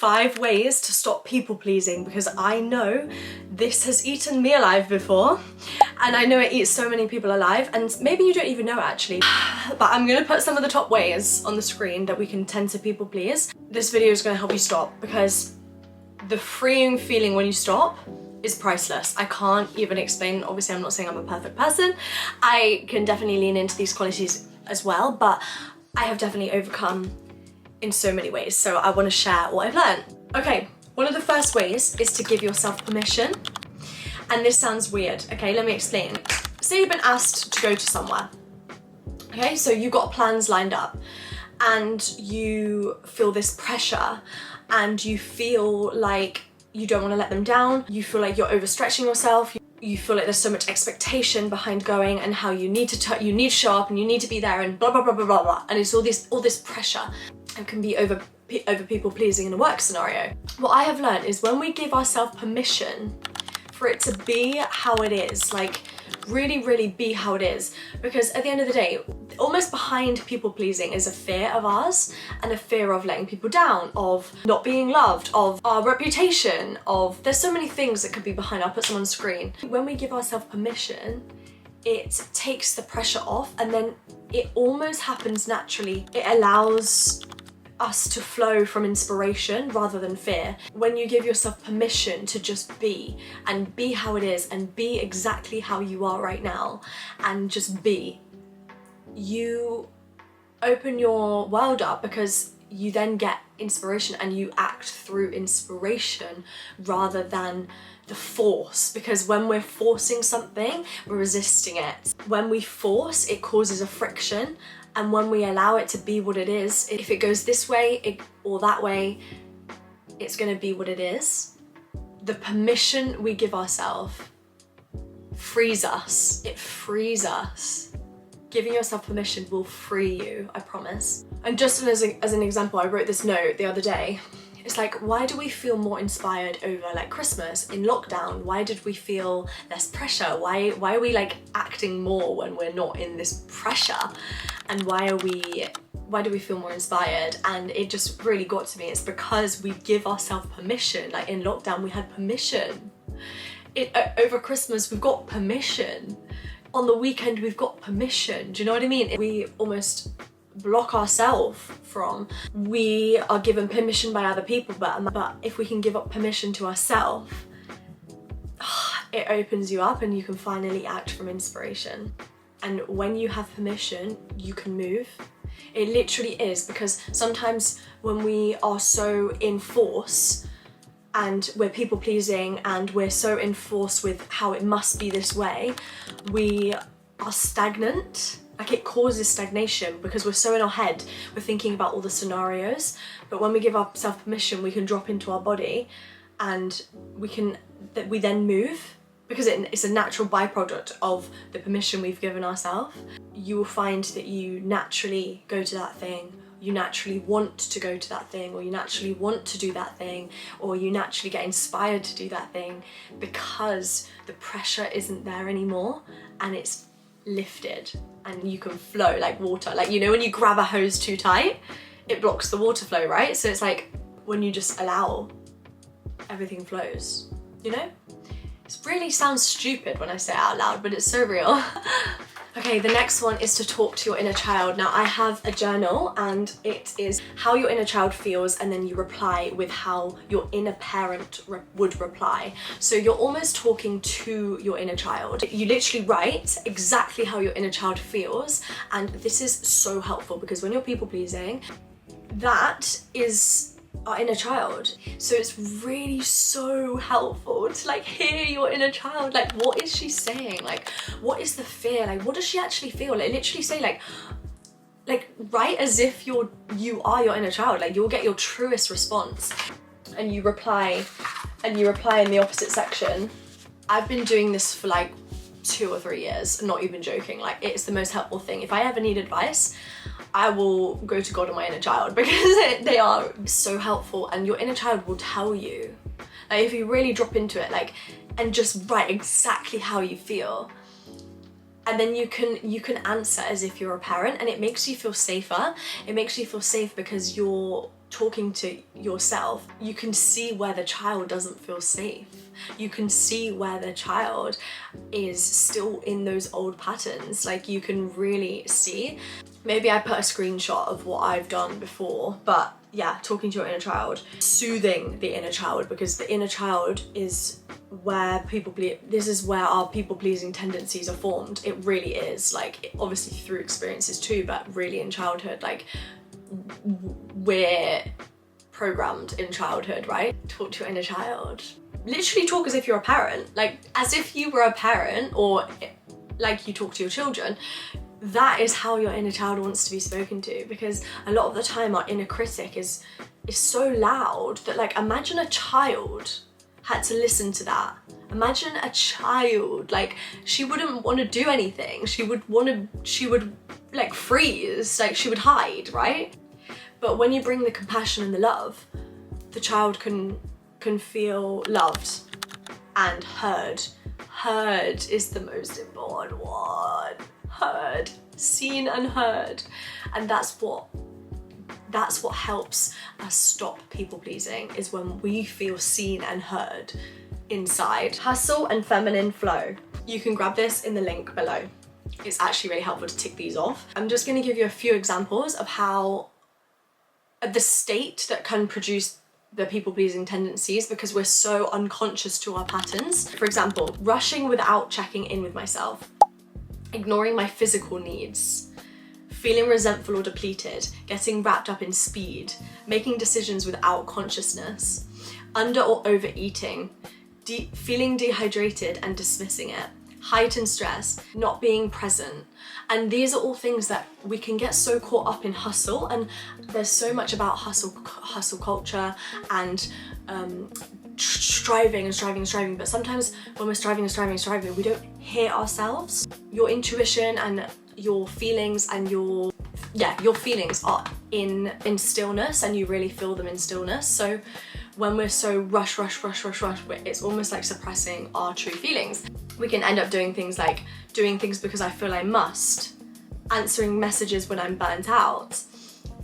5 ways to stop people pleasing, because I know this has eaten me alive before, and I know it eats so many people alive, and maybe you don't even know it actually. But I'm gonna put some of the top ways on the screen that we can tend to people please. This video is gonna help you stop, because the freeing feeling when you stop is priceless. I can't even explain. Obviously, I'm not saying I'm a perfect person. I can definitely lean into these qualities as well, but I have definitely overcome in so many ways. So I want to share what I've learned. Okay, one of the first ways is to give yourself permission. And this sounds weird. Okay, let me explain. Say you've been asked to go to somewhere. Okay, so you've got plans lined up and you feel this pressure and you feel like you don't want to let them down. You feel like you're overstretching yourself. You feel like there's so much expectation behind going and how you need to show up and you need to be there and blah blah blah blah blah blah. And it's all this pressure. It can be over people pleasing in a work scenario. What I have learned is when we give ourselves permission for it to be how it is, like really be how it is, because at the end of the day, almost behind people pleasing is a fear of ours and a fear of letting people down, of not being loved, of our reputation, of there's so many things that could be behind. I'll put some on screen. When we give ourselves permission, it takes the pressure off, and then it almost happens naturally. It allows us to flow from inspiration rather than fear. When you give yourself permission to just be, and be how it is, and be exactly how you are right now, and just be, you open your world up, because you then get inspiration and you act through inspiration rather than the force. Because when we're forcing something, we're resisting it. When we force, it causes a friction. And when we allow it to be what it is, if it goes this way or that way, it's gonna be what it is. The permission we give ourselves frees us. It frees us. Giving yourself permission will free you, I promise. And just as an example, I wrote this note the other day. It's like, why do we feel more inspired over like Christmas in lockdown? Why did we feel less pressure? Why are we like acting more when we're not in this pressure? And why do we feel more inspired? And it just really got to me. It's because we give ourselves permission. Like in lockdown, we had permission. Over Christmas, we've got permission. On the weekend, we've got permission. Do you know what I mean? We almost block ourselves from. We are given permission by other people, but if we can give up permission to ourselves, it opens you up and you can finally act from inspiration. And when you have permission, you can move. It literally is, because sometimes when we are so in force and we're people pleasing and we're so in force with how it must be this way, we are stagnant. Like it causes stagnation because we're so in our head, we're thinking about all the scenarios. But when we give ourselves permission, we can drop into our body and we then move, because it's a natural byproduct of the permission we've given ourselves. You will find that you naturally go to that thing, you naturally want to go to that thing, or you naturally want to do that thing, or you naturally get inspired to do that thing, because the pressure isn't there anymore and it's lifted and you can flow like water. Like, you know, when you grab a hose too tight, it blocks the water flow, right? So it's like when you just allow, everything flows, you know? It really sounds stupid when I say it out loud, but it's so real. Okay, the next one is to talk to your inner child. Now I have a journal and it is how your inner child feels, and then you reply with how your inner parent would reply. So you're almost talking to your inner child. You literally write exactly how your inner child feels, and this is so helpful because when you're people pleasing, that is our inner child. So it's really so helpful to like hear your inner child. Like, what is she saying? Like, what is the fear? Like, what does she actually feel? Like, literally say like write as if you are your inner child. Like, you'll get your truest response. And you reply in the opposite section. I've been doing this for like 2 or 3 years, not even joking. Like, it's the most helpful thing. If I ever need advice, I will go to God and my inner child, because they are so helpful, and your inner child will tell you. Like, if you really drop into it, like, and just write exactly how you feel, and then you can answer as if you're a parent, and it makes you feel safer. It makes you feel safe because you're talking to yourself, you can see where the child doesn't feel safe. You can see where the child is still in those old patterns. Like, you can really see. Maybe I put a screenshot of what I've done before, but yeah, talking to your inner child, soothing the inner child, because the inner child is where this is where our people-pleasing tendencies are formed. It really is, like, obviously through experiences too, but really in childhood, like, we're programmed in childhood, right? Talk to your inner child. Literally talk as if you're a parent, like as if you were a parent, or like you talk to your children. That is how your inner child wants to be spoken to, because a lot of the time our inner critic is so loud that, like, imagine a child had to listen to that. Imagine a child, like, she wouldn't want to do anything. She would like freeze, like she would hide, right? But when you bring the compassion and the love, the child can feel loved and heard. Heard is the most important one. Heard, seen and heard. And that's what helps us stop people pleasing, is when we feel seen and heard inside. Hustle and feminine flow. You can grab this in the link below. It's actually really helpful to tick these off. I'm just going to give you a few examples of how the state that can produce the people-pleasing tendencies, because we're so unconscious to our patterns. For example, rushing without checking in with myself, ignoring my physical needs, feeling resentful or depleted, getting wrapped up in speed, making decisions without consciousness, under or overeating, feeling dehydrated and dismissing it, heightened stress, not being present. And these are all things that we can get so caught up in hustle, and there's so much about hustle culture and striving, but sometimes when we're striving, we don't hear ourselves. Your intuition and your feelings and your feelings are in stillness, and you really feel them in stillness. So when we're so rush, it's almost like suppressing our true feelings. We can end up doing things like doing things because I feel I must, answering messages when I'm burnt out,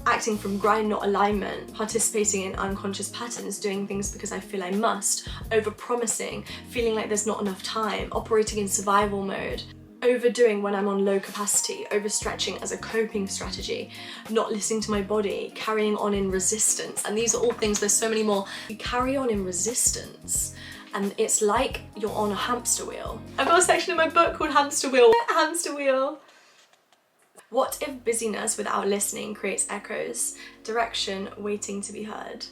acting from grind, not alignment, participating in unconscious patterns, doing things because I feel I must, over-promising, feeling like there's not enough time, operating in survival mode, overdoing when I'm on low capacity, overstretching as a coping strategy, not listening to my body, carrying on in resistance. And these are all things, there's so many more. You carry on in resistance, and it's like you're on a hamster wheel. I've got a section in my book called Hamster Wheel. Hamster Wheel. What if busyness without listening creates echoes, direction waiting to be heard?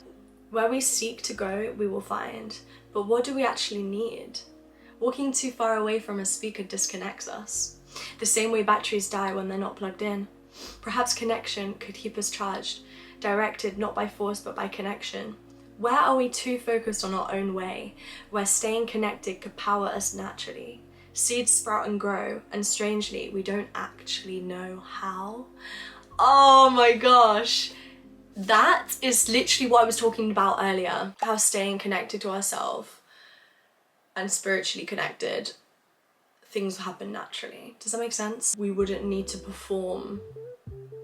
Where we seek to go, we will find. But what do we actually need? Walking too far away from a speaker disconnects us, the same way batteries die when they're not plugged in. Perhaps connection could keep us charged, directed not by force but by connection. Where are we too focused on our own way, where staying connected could power us naturally? Seeds sprout and grow, and strangely, we don't actually know how. Oh my gosh. That is literally what I was talking about earlier, how staying connected to ourselves and spiritually connected, things happen naturally. Does that make sense? We wouldn't need to perform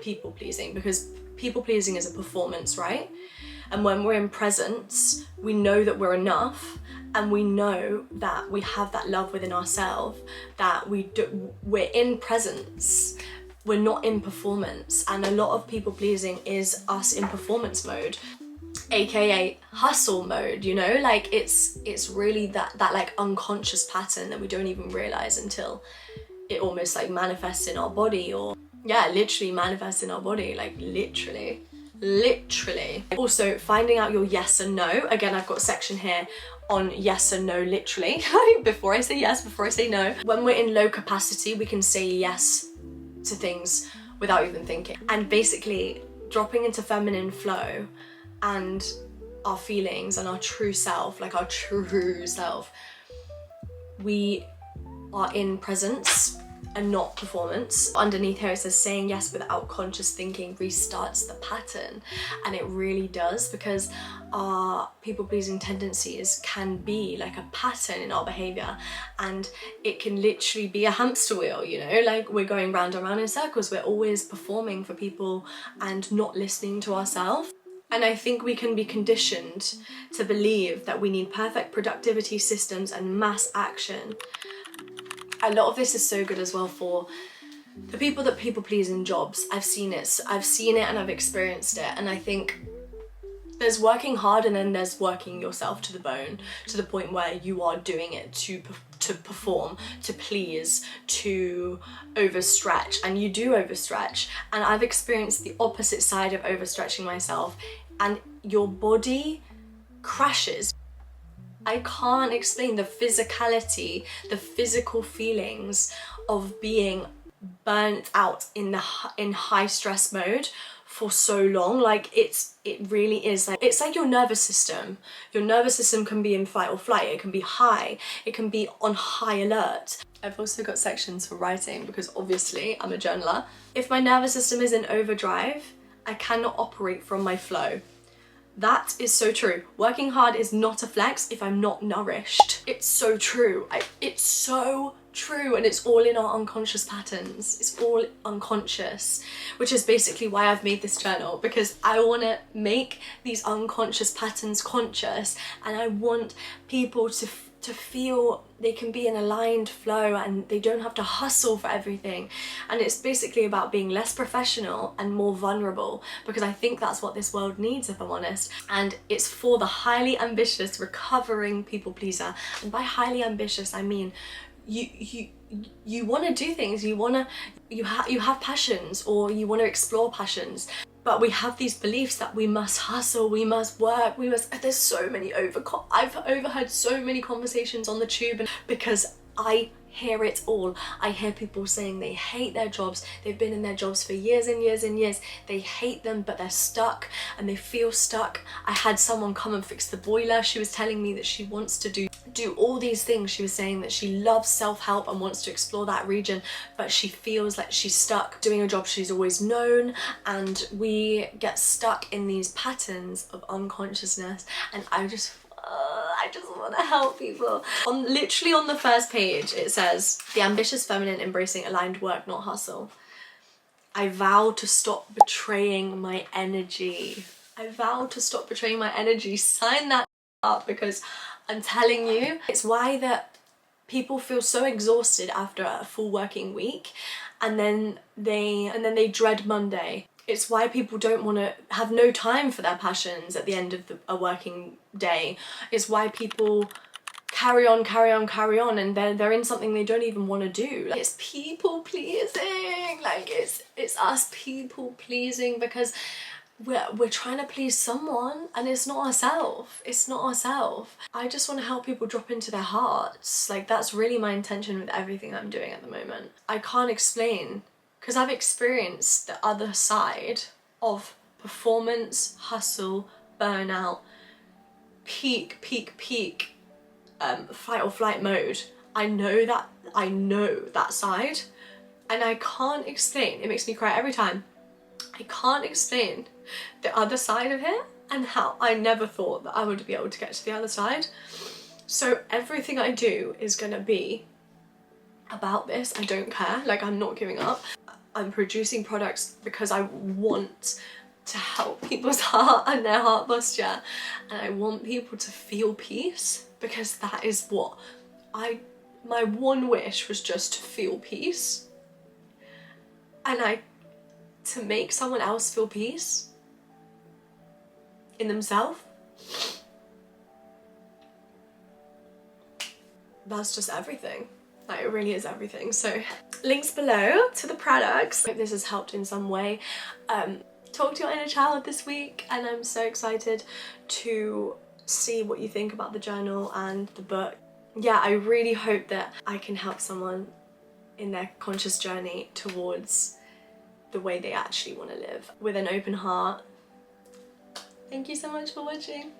people pleasing, because people pleasing is a performance, right? And when we're in presence, we know that we're enough, and we know that we have that love within ourselves, that we're in presence, we're not in performance. And a lot of people pleasing is us in performance mode, aka hustle mode, you know? Like it's really that like unconscious pattern that we don't even realize until it almost like manifests in our body, or yeah, literally manifests in our body, like literally. Also, finding out your yes and no. Again, I've got a section here on yes and no, literally. Before I say yes, before I say no. When we're in low capacity, we can say yes to things without even thinking. And basically dropping into feminine flow and our feelings and our true self, like our true self, we are in presence and not performance. Underneath here it says saying yes without conscious thinking restarts the pattern, and it really does, because our people-pleasing tendencies can be like a pattern in our behavior, and it can literally be a hamster wheel, you know, like we're going round and round in circles. We're always performing for people and not listening to ourselves. And I think we can be conditioned to believe that we need perfect productivity systems and mass action. A lot of this is so good as well for the people that people please in jobs. I've seen it and I've experienced it, and I think there's working hard and then there's working yourself to the bone, to the point where you are doing it to perform, to please, to overstretch, and you do overstretch. And I've experienced the opposite side of overstretching myself, and your body crashes. I can't explain the physicality, the physical feelings of being burnt out in high stress mode for so long. Like it really is like, it's like your nervous system. Your nervous system can be in fight or flight, it can be high, it can be on high alert. I've also got sections for writing because obviously I'm a journaler. If my nervous system is in overdrive, I cannot operate from my flow. That is so true. Working hard is not a flex if I'm not nourished. It's so true. It's so true, and it's all in our unconscious patterns. It's all unconscious, which is basically why I've made this journal, because I want to make these unconscious patterns conscious, and I want people to feel they can be in aligned flow and they don't have to hustle for everything. And it's basically about being less professional and more vulnerable, because I think that's what this world needs, if I'm honest. And it's for the highly ambitious, recovering people pleaser. And by highly ambitious, I mean you want to do things, you have passions, or you want to explore passions, but we have these beliefs that we must hustle, we must work, there's so many I've overheard so many conversations on the tube, and because I hear it all. I hear people saying they hate their jobs, they've been in their jobs for years and years and years, they hate them, but they're stuck and they feel stuck. I had someone come and fix the boiler. She was telling me that she wants to do all these things. She was saying that she loves self-help and wants to explore that region, but she feels like she's stuck doing a job she's always known. And we get stuck in these patterns of unconsciousness, and I just want to help people. Literally on the first page it says, the ambitious feminine embracing aligned work, not hustle. I vow to stop betraying my energy. I vow to stop betraying my energy. Sign that up, because I'm telling you, it's why that people feel so exhausted after a full working week, and then they dread Monday. It's why people don't want to have no time for their passions at the end of a working day. It's why people carry on, and they're in something they don't even want to do. Like, it's people pleasing. Like it's us people pleasing because we're trying to please someone, and it's not ourselves. It's not ourselves. I just want to help people drop into their hearts. Like, that's really my intention with everything I'm doing at the moment. I can't explain, because I've experienced the other side of performance, hustle, burnout, peak, fight or flight mode. I know that side, and I can't explain. It makes me cry every time. I can't explain the other side of it, and how I never thought that I would be able to get to the other side. So everything I do is gonna be about this. I don't care. Like, I'm not giving up. I'm producing products because I want to help people's heart and their heart posture, and I want people to feel peace, because that is what my one wish was, just to feel peace, and to make someone else feel peace in themselves. That's just everything. Like, it really is everything. So links below to the products. I hope this has helped in some way. Talk to your inner child this week, and I'm so excited to see what you think about the journal and the book. Yeah, I really hope that I can help someone in their conscious journey towards the way they actually want to live, with an open heart. Thank you so much for watching.